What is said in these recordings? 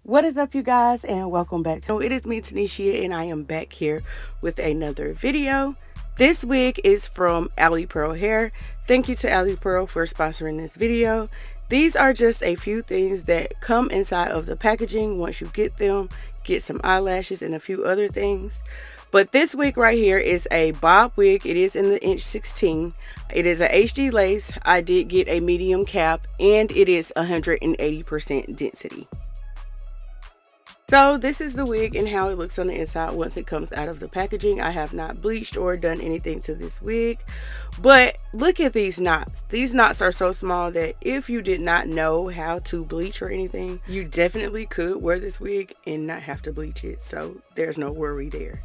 What is up, you guys, and welcome back. So it is me, Tanisha, and I am back here with another video. This wig is from Alipearl Hair. Thank you to Alipearl for sponsoring this video. These are just a few things that come inside of the packaging once you get them. Get some eyelashes and a few other things. But this wig right here is a bob wig. It is in the inch 16. It is a HD lace. I did get a medium cap, and it is 180% density. So this is the wig and how it looks on the inside once it comes out of the packaging. I have not bleached or done anything to this wig, but look at these knots. These knots are so small that if you did not know how to bleach or anything, you definitely could wear this wig and not have to bleach it. So there's no worry there.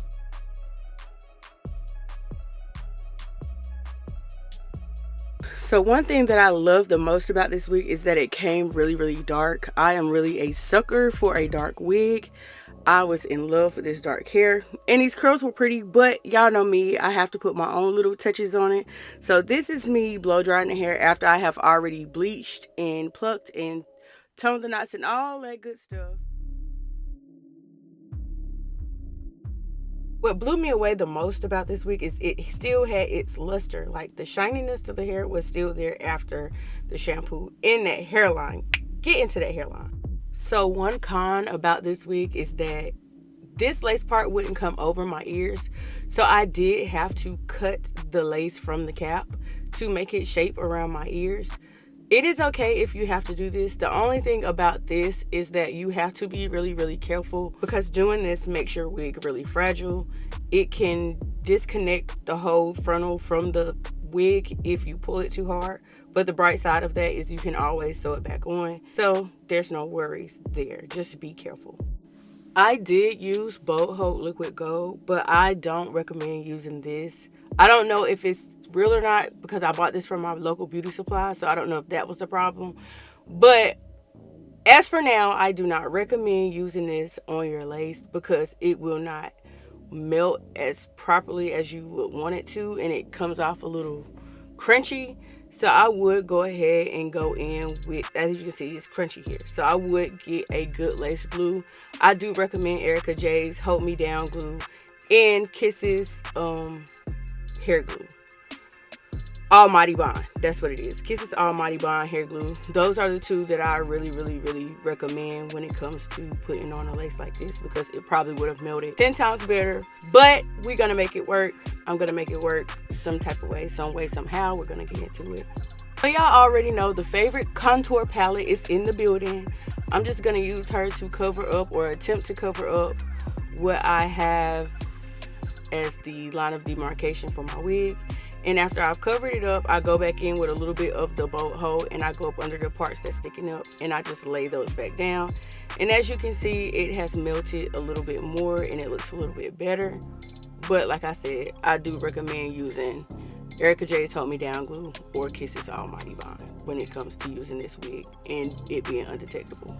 So one thing that I love the most about this wig is that it came really dark. I am really a sucker for a dark wig. I was in love with this dark hair, and these curls were pretty, but y'all know me, I have to put my own little touches on it. So this is me blow drying the hair after I have already bleached and plucked and toned the knots and all that good stuff. What blew me away the most about this wig is it still had its luster. Like the shininess to the hair was still there after the shampoo. In that hairline, get into that hairline. So one con about this wig is that this lace part wouldn't come over my ears. So I did have to cut the lace from the cap to make it shape around my ears. It is okay if you have to do this. The only thing about this is that you have to be really careful, because doing this makes your wig really fragile. It can disconnect the whole frontal from the wig if you pull it too hard. But the bright side of that is you can always sew it back on. So there's no worries there. Just be careful. I did use Bold Hope Liquid Gold, but I don't recommend using this. I don't know if it's real or not, because I bought this from my local beauty supply, so I don't know if that was the problem. But as for now, I do not recommend using this on your lace because it will not melt as properly as you would want it to, and it comes off a little crunchy. So I would go ahead and go in with, as you can see, it's crunchy here. So I would get a good lace glue. I do recommend Erica J's Hold Me Down glue and Kisses hair glue. Almighty Bond, that's what it is. Kisses Almighty Bond hair glue. Those are the two that I really recommend when it comes to putting on a lace like this, because it probably would have melted 10 times better. But we're gonna make it work. I'm gonna make it work some type of way, some way, somehow. We're gonna get into it. So y'all already know the favorite contour palette is in the building. I'm just gonna use her to cover up, or attempt to cover up, what I have as the line of demarcation for my wig. And after I've covered it up, I go back in with a little bit of the Bold Hope, and I go up under the parts that's sticking up, and I just lay those back down. And as you can see, it has melted a little bit more and it looks a little bit better. But like I said, I do recommend using Erica J's Hold Me Down glue or Kisses Almighty Bond when it comes to using this wig and it being undetectable.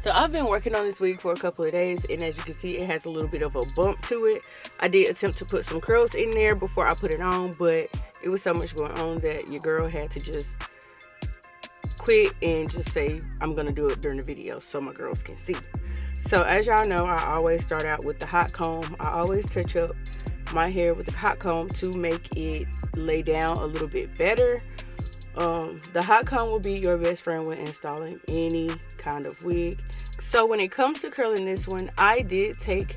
So I've been working on this wig for a couple of days, and as you can see, it has a little bit of a bump to it. I did attempt to put some curls in there before I put it on, but it was so much going on that your girl had to just quit and just say, I'm gonna do it during the video so my girls can see. So as y'all know, I always start out with the hot comb. I always touch up my hair with the hot comb to make it lay down a little bit better. The hot comb will be your best friend when installing any kind of wig. So when it comes to curling this one, I did take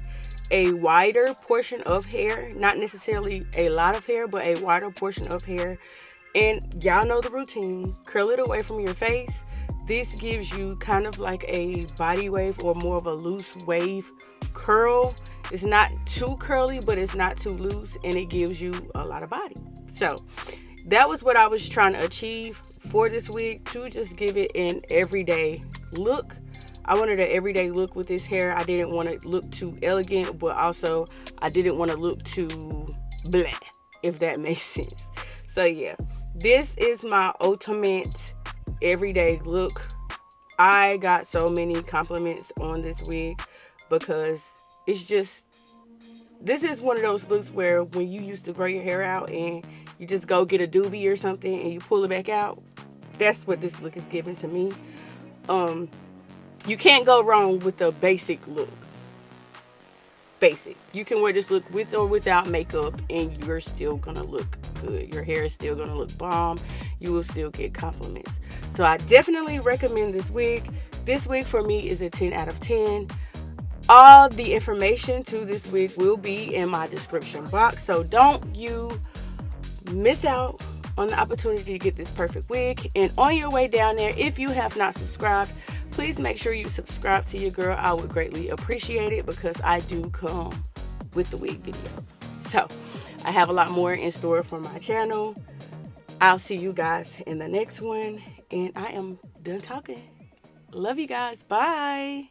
a wider portion of hair, not necessarily a lot of hair, but a wider portion of hair. And y'all know the routine, curl it away from your face. This gives you kind of like a body wave, or more of a loose wave curl. It's not too curly, but it's not too loose, and it gives you a lot of body. So that was what I was trying to achieve for this wig, to just give it an everyday look. I wanted an everyday look with this hair. I didn't want to look too elegant, but also I didn't want to look too bleh, if that makes sense. So yeah, this is my ultimate everyday look. I got so many compliments on this wig because it's just, this is one of those looks where when you used to grow your hair out and you just go get a doobie or something and you pull it back out, that's what this look is giving to me. You can't go wrong with the basic look. Basic. You can wear this look with or without makeup and you're still gonna look good. Your hair is still gonna look bomb. You will still get compliments. So I definitely recommend this wig. This wig for me is a 10 out of 10. All the information to this wig will be in my description box. So don't you miss out on the opportunity to get this perfect wig. And on your way down there, if you have not subscribed, please make sure you subscribe to your girl. I would greatly appreciate it because I do come with the wig videos. So I have a lot more in store for my channel. I'll see you guys in the next one. And I am done talking. Love you guys. Bye.